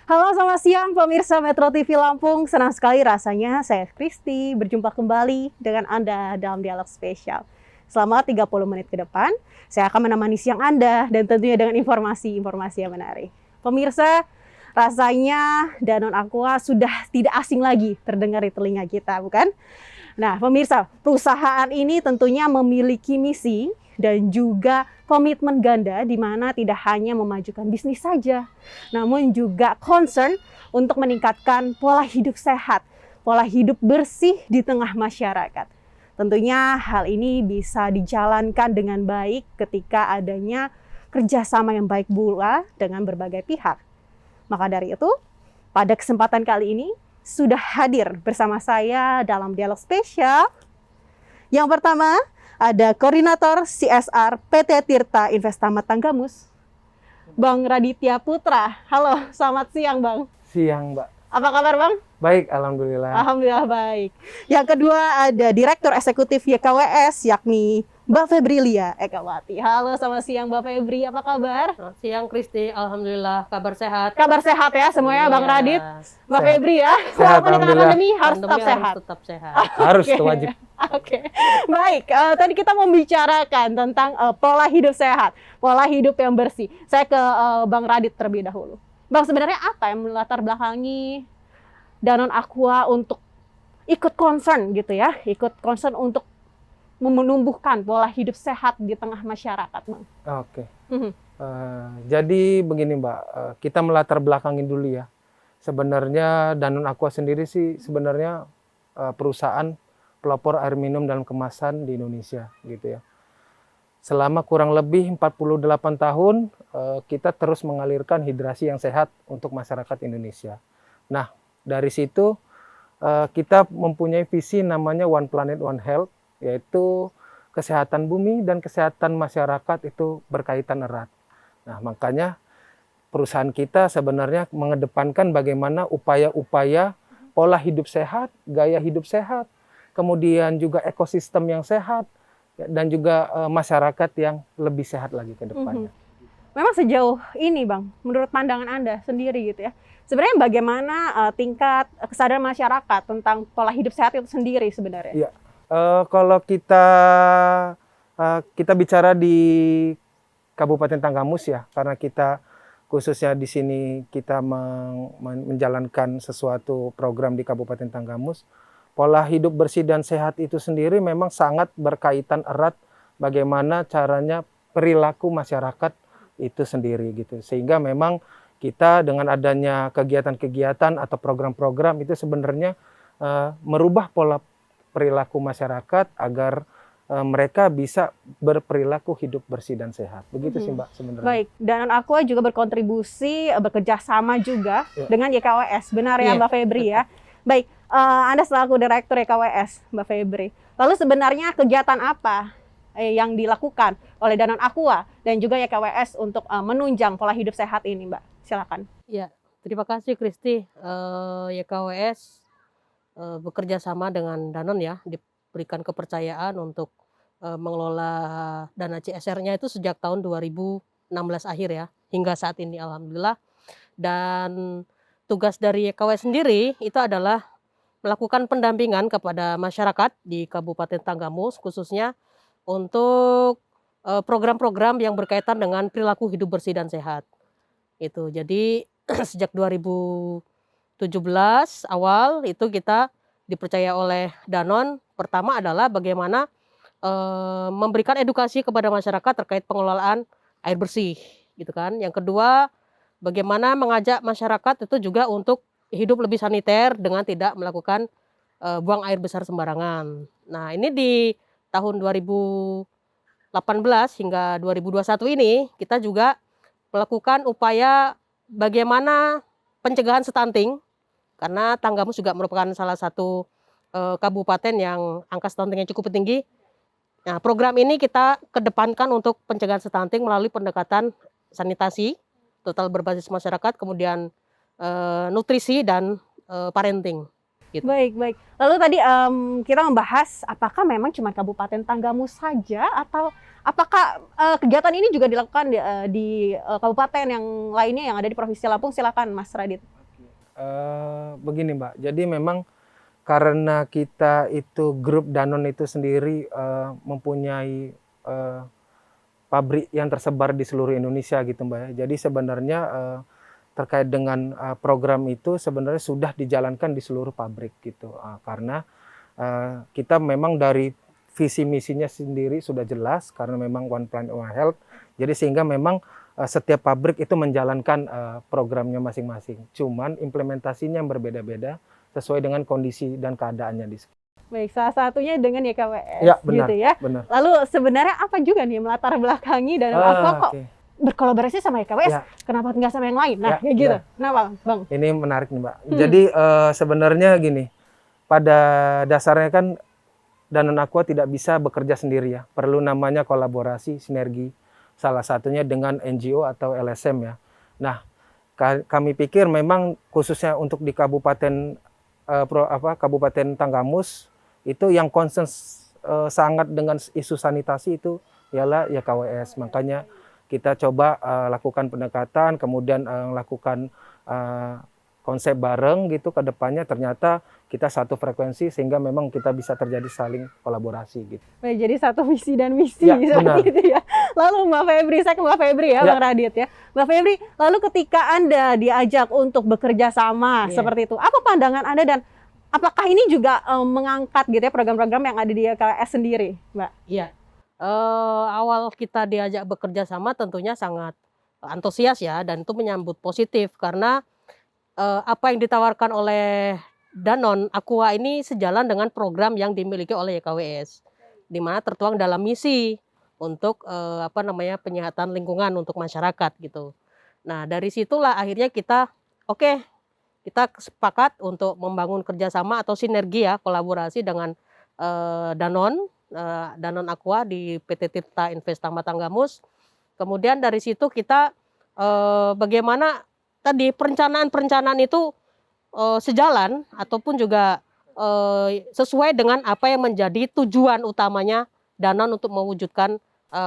Halo, selamat siang pemirsa Metro TV Lampung. Senang sekali rasanya saya Kristi berjumpa kembali dengan Anda dalam dialog spesial. Selama 30 menit ke depan, saya akan menemani siang Anda dan tentunya dengan informasi-informasi yang menarik. Pemirsa, rasanya Danone Aqua sudah tidak asing lagi terdengar di telinga kita, bukan? Nah, pemirsa, perusahaan ini tentunya memiliki misi dan juga komitmen ganda di mana tidak hanya memajukan bisnis saja, namun juga concern untuk meningkatkan pola hidup sehat, pola hidup bersih di tengah masyarakat. Tentunya hal ini bisa dijalankan dengan baik ketika adanya kerjasama yang baik pula dengan berbagai pihak. Maka dari itu, pada kesempatan kali ini sudah hadir bersama saya dalam dialog spesial. Yang pertama, ada Koordinator CSR PT Tirta Investama Tanggamus, Bang Raditya Putra. Halo, selamat siang Bang. Siang, Mbak. Apa kabar Bang? Baik, alhamdulillah. Alhamdulillah baik. Yang kedua ada Direktur Eksekutif YKWS, yakni Mbak Febrilia Ekawati. Halo, selamat siang Mbak Febri, apa kabar? Selamat siang Kristi, alhamdulillah kabar sehat. Kabar sehat ya semuanya, Bang Radit, Mbak Sehat. Febri ya. Sehat, Walaupun di tengah alhamdulillah. pandemi harus tetap Pandemi sehat. Harus tetap sehat. Harus, Oke. itu wajib. Oke, baik. Tadi kita membicarakan tentang pola hidup sehat, pola hidup yang bersih. Saya ke Bang Radit terlebih dahulu. Bang, sebenarnya apa yang melatar belakangi Danone Aqua untuk ikut concern gitu ya, ikut concern untuk menumbuhkan pola hidup sehat di tengah masyarakat, Bang? Oke. Mhm. Jadi begini, Mbak. Kita melatar belakangin dulu ya. Sebenarnya Danone Aqua sendiri sih sebenarnya perusahaan pelopor air minum dalam kemasan di Indonesia gitu ya. Selama kurang lebih 48 tahun kita terus mengalirkan hidrasi yang sehat untuk masyarakat Indonesia. Nah, dari situ kita mempunyai visi namanya One Planet One Health, yaitu kesehatan bumi dan kesehatan masyarakat itu berkaitan erat. Nah, makanya perusahaan kita sebenarnya mengedepankan bagaimana upaya-upaya pola hidup sehat, gaya hidup sehat, kemudian juga ekosistem yang sehat, dan juga masyarakat yang lebih sehat lagi ke depannya. Memang sejauh ini, Bang, menurut pandangan Anda sendiri gitu ya, sebenarnya bagaimana tingkat kesadaran masyarakat tentang pola hidup sehat itu sendiri sebenarnya? Iya. Kalau kita bicara di Kabupaten Tanggamus ya, karena kita khususnya di sini kita menjalankan sesuatu program di Kabupaten Tanggamus, pola hidup bersih dan sehat itu sendiri memang sangat berkaitan erat bagaimana caranya perilaku masyarakat itu sendiri gitu. Sehingga memang kita dengan adanya kegiatan-kegiatan atau program-program itu sebenarnya merubah pola perilaku masyarakat agar mereka bisa berperilaku hidup bersih dan sehat. Begitu sih Mbak sebenarnya. Baik, Danone Aqua juga berkontribusi, bekerja sama juga dengan YKWS, benar ya Iya, Mbak Febri ya? Baik, Anda selaku Direktur YKWS, Mbak Febri. Lalu sebenarnya kegiatan apa yang dilakukan oleh Danone Aqua dan juga YKWS untuk menunjang pola hidup sehat ini, Mbak? Silakan. Ya, terima kasih Kristi. YKWS bekerja sama dengan Danone ya, diberikan kepercayaan untuk mengelola dana CSR-nya itu sejak tahun 2016 akhir ya, hingga saat ini alhamdulillah. Dan tugas dari YKWS sendiri itu adalah melakukan pendampingan kepada masyarakat di Kabupaten Tanggamus khususnya untuk program-program yang berkaitan dengan perilaku hidup bersih dan sehat. Itu. Jadi sejak 2017 awal itu kita dipercaya oleh Danone, pertama adalah bagaimana memberikan edukasi kepada masyarakat terkait pengelolaan air bersih gitu kan. Yang kedua, bagaimana mengajak masyarakat itu juga untuk hidup lebih saniter dengan tidak melakukan buang air besar sembarangan. Nah, ini di tahun 2018 hingga 2021 ini kita juga melakukan upaya bagaimana pencegahan stunting, karena Tanggamus juga merupakan salah satu kabupaten yang angka stuntingnya cukup tinggi. Nah, program ini kita kedepankan untuk pencegahan stunting melalui pendekatan sanitasi total berbasis masyarakat, kemudian nutrisi dan parenting. Gitu. Baik, baik. Lalu tadi kita membahas apakah memang cuma Kabupaten Tanggamus saja atau apakah kegiatan ini juga dilakukan di kabupaten yang lainnya yang ada di Provinsi Lampung? Silakan Mas Radit. Begini Mbak, jadi memang karena kita itu grup Danone itu sendiri mempunyai pabrik yang tersebar di seluruh Indonesia gitu Mbak ya. Jadi sebenarnya terkait dengan program itu sebenarnya sudah dijalankan di seluruh pabrik gitu. Karena kita memang dari visi misinya sendiri sudah jelas karena memang One Planet One Health. Jadi sehingga memang setiap pabrik itu menjalankan programnya masing-masing. Cuman implementasinya yang berbeda-beda sesuai dengan kondisi dan keadaannya di. Baik, salah satunya dengan YKWS Ya, benar, gitu ya. benar. Lalu sebenarnya apa juga nih melatar belakangi Danone Aqua kok Oke. berkolaborasi sama YKWS? Ya. Kenapa nggak sama yang lain? Nah, Ya, kayak gitu. ya. Kenapa, Bang? Ini menarik nih Mbak. Jadi sebenarnya gini, pada dasarnya kan Danone Aqua tidak bisa bekerja sendiri ya. Perlu namanya kolaborasi, sinergi. Salah satunya dengan NGO atau LSM ya. Nah, kami pikir memang khususnya untuk di Kabupaten Kabupaten Tanggamus itu yang concern sangat dengan isu sanitasi itu ialah ya KWS. Makanya kita coba lakukan pendekatan, kemudian lakukan konsep bareng gitu ke depannya, ternyata kita satu frekuensi sehingga memang kita bisa terjadi saling kolaborasi gitu. Baik, jadi satu visi dan misi Ya, seperti benar. itu ya. Lalu Mbak Febri, saya ke Mbak Febri ya, Ya. Bang Radit ya. Mbak Febri, lalu ketika Anda diajak untuk bekerja sama Iya. seperti itu, apa pandangan Anda dan apakah ini juga mengangkat gitu ya program-program yang ada di YKWS sendiri, Mbak? Iya. Awal kita diajak bekerja sama tentunya sangat antusias ya, dan itu menyambut positif karena apa yang ditawarkan oleh Danone Aqua ini sejalan dengan program yang dimiliki oleh YKWS, di mana tertuang dalam misi untuk penyehatan lingkungan untuk masyarakat gitu. Nah dari situlah akhirnya kita kita sepakat untuk membangun kerjasama atau sinergi ya, kolaborasi dengan Danone Aqua di PT Tirta Investama Tanggamus. Kemudian dari situ kita bagaimana tadi perencanaan itu sejalan ataupun juga sesuai dengan apa yang menjadi tujuan utamanya Danone untuk mewujudkan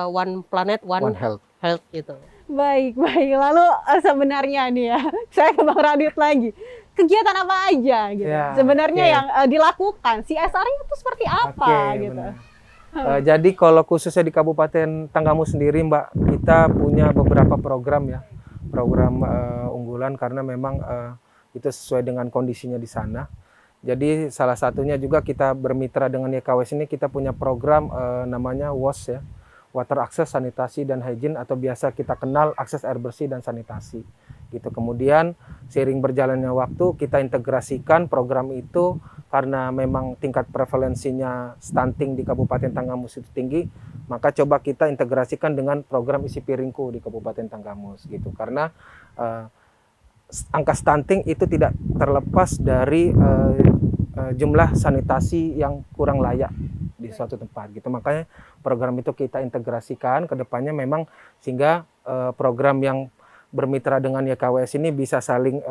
One Planet One Health. Health gitu. Baik, baik. Lalu sebenarnya nih ya, saya ke Bang Radit lagi. Kegiatan apa aja gitu? Ya, Sebenarnya oke. yang dilakukan, CSR-nya itu seperti apa Oke, gitu? benar. Jadi kalau khususnya di Kabupaten Tanggamus sendiri Mbak, kita punya beberapa program ya. Program unggulan karena memang itu sesuai dengan kondisinya di sana. Jadi salah satunya juga kita bermitra dengan YKWS ini, kita punya program namanya WAS ya. Water Access, Sanitasi dan Hygiene, atau biasa kita kenal akses air bersih dan sanitasi. Gitu. Kemudian seiring berjalannya waktu kita integrasikan program itu karena memang tingkat prevalensinya stunting di Kabupaten Tanggamus itu tinggi, maka coba kita integrasikan dengan program isi piringku di Kabupaten Tanggamus gitu. Karena angka stunting itu tidak terlepas dari jumlah sanitasi yang kurang layak di suatu tempat gitu. Makanya program itu kita integrasikan ke depannya memang sehingga program yang bermitra dengan YKWS ini bisa saling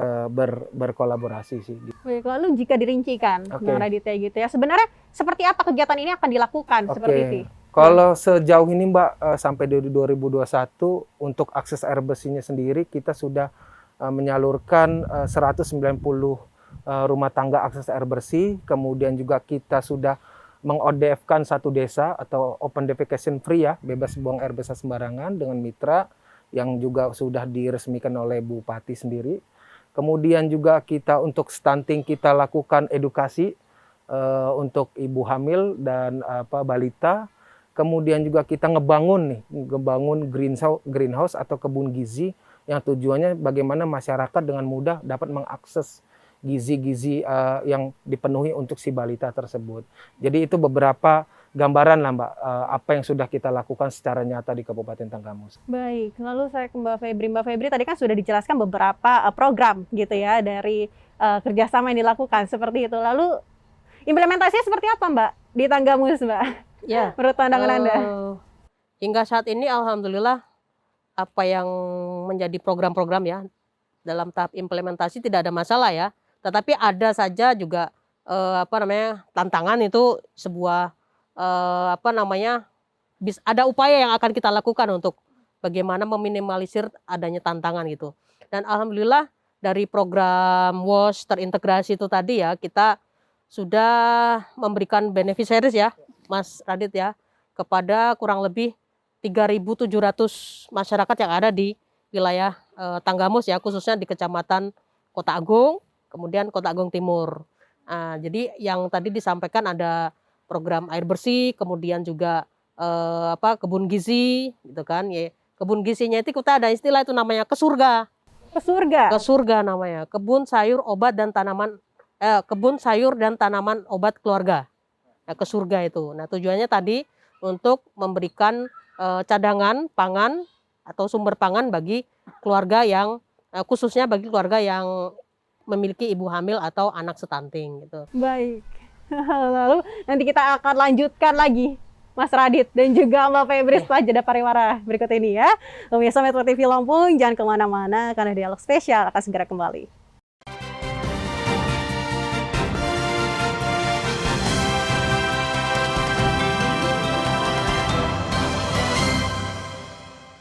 berkolaborasi sih. Baik, lalu jika dirincikan, Oke. Bang Raditya gitu ya, sebenarnya seperti apa kegiatan ini akan dilakukan seperti itu? Kalau sejauh ini Mbak, sampai 2021 untuk akses air bersihnya sendiri kita sudah menyalurkan 190 rumah tangga akses air bersih, kemudian juga kita sudah meng-ODF-kan satu desa atau open defecation free ya, bebas buang air besar sembarangan dengan mitra yang juga sudah diresmikan oleh Bupati sendiri. Kemudian juga kita untuk stunting kita lakukan edukasi untuk ibu hamil dan balita. Kemudian juga kita ngebangun greenhouse atau kebun gizi yang tujuannya bagaimana masyarakat dengan mudah dapat mengakses gizi-gizi yang dipenuhi untuk si balita tersebut. Jadi itu beberapa gambaran lah Mbak, apa yang sudah kita lakukan secara nyata di Kabupaten Tanggamus. Baik, lalu saya ke Mbak Febri. Mbak Febri tadi kan sudah dijelaskan beberapa program gitu ya dari kerjasama yang dilakukan seperti itu. Lalu implementasinya seperti apa Mbak di Tanggamus Mbak? Ya. Menurut pandangan Anda? Hingga saat ini alhamdulillah apa yang menjadi program-program ya dalam tahap implementasi tidak ada masalah ya. Tetapi ada saja juga tantangan itu sebuah ada upaya yang akan kita lakukan untuk bagaimana meminimalisir adanya tantangan gitu. Dan alhamdulillah dari program WOS terintegrasi itu tadi ya, kita sudah memberikan beneficiaries ya, Mas Radit ya, kepada kurang lebih 3.700 masyarakat yang ada di wilayah Tanggamus ya, khususnya di Kecamatan Kota Agung, kemudian Kota Agung Timur. Nah, jadi yang tadi disampaikan ada program air bersih, kemudian juga kebun gizi, gitu kan? Ya, kebun gizinya itu kita ada istilah itu namanya ke surga. Ke surga. Ke surga namanya, kebun sayur obat dan tanaman, kebun sayur dan tanaman obat keluarga. Ya, ke surga itu. Nah, tujuannya tadi untuk memberikan cadangan pangan atau sumber pangan bagi keluarga yang khususnya bagi keluarga yang memiliki ibu hamil atau anak stunting gitu. Baik. Lalu nanti kita akan lanjutkan lagi Mas Radit dan juga Mbak Febri setelah jeda pariwara berikut ini ya. Pemirsa Metro TV Lampung, jangan kemana-mana karena dialog spesial akan segera kembali.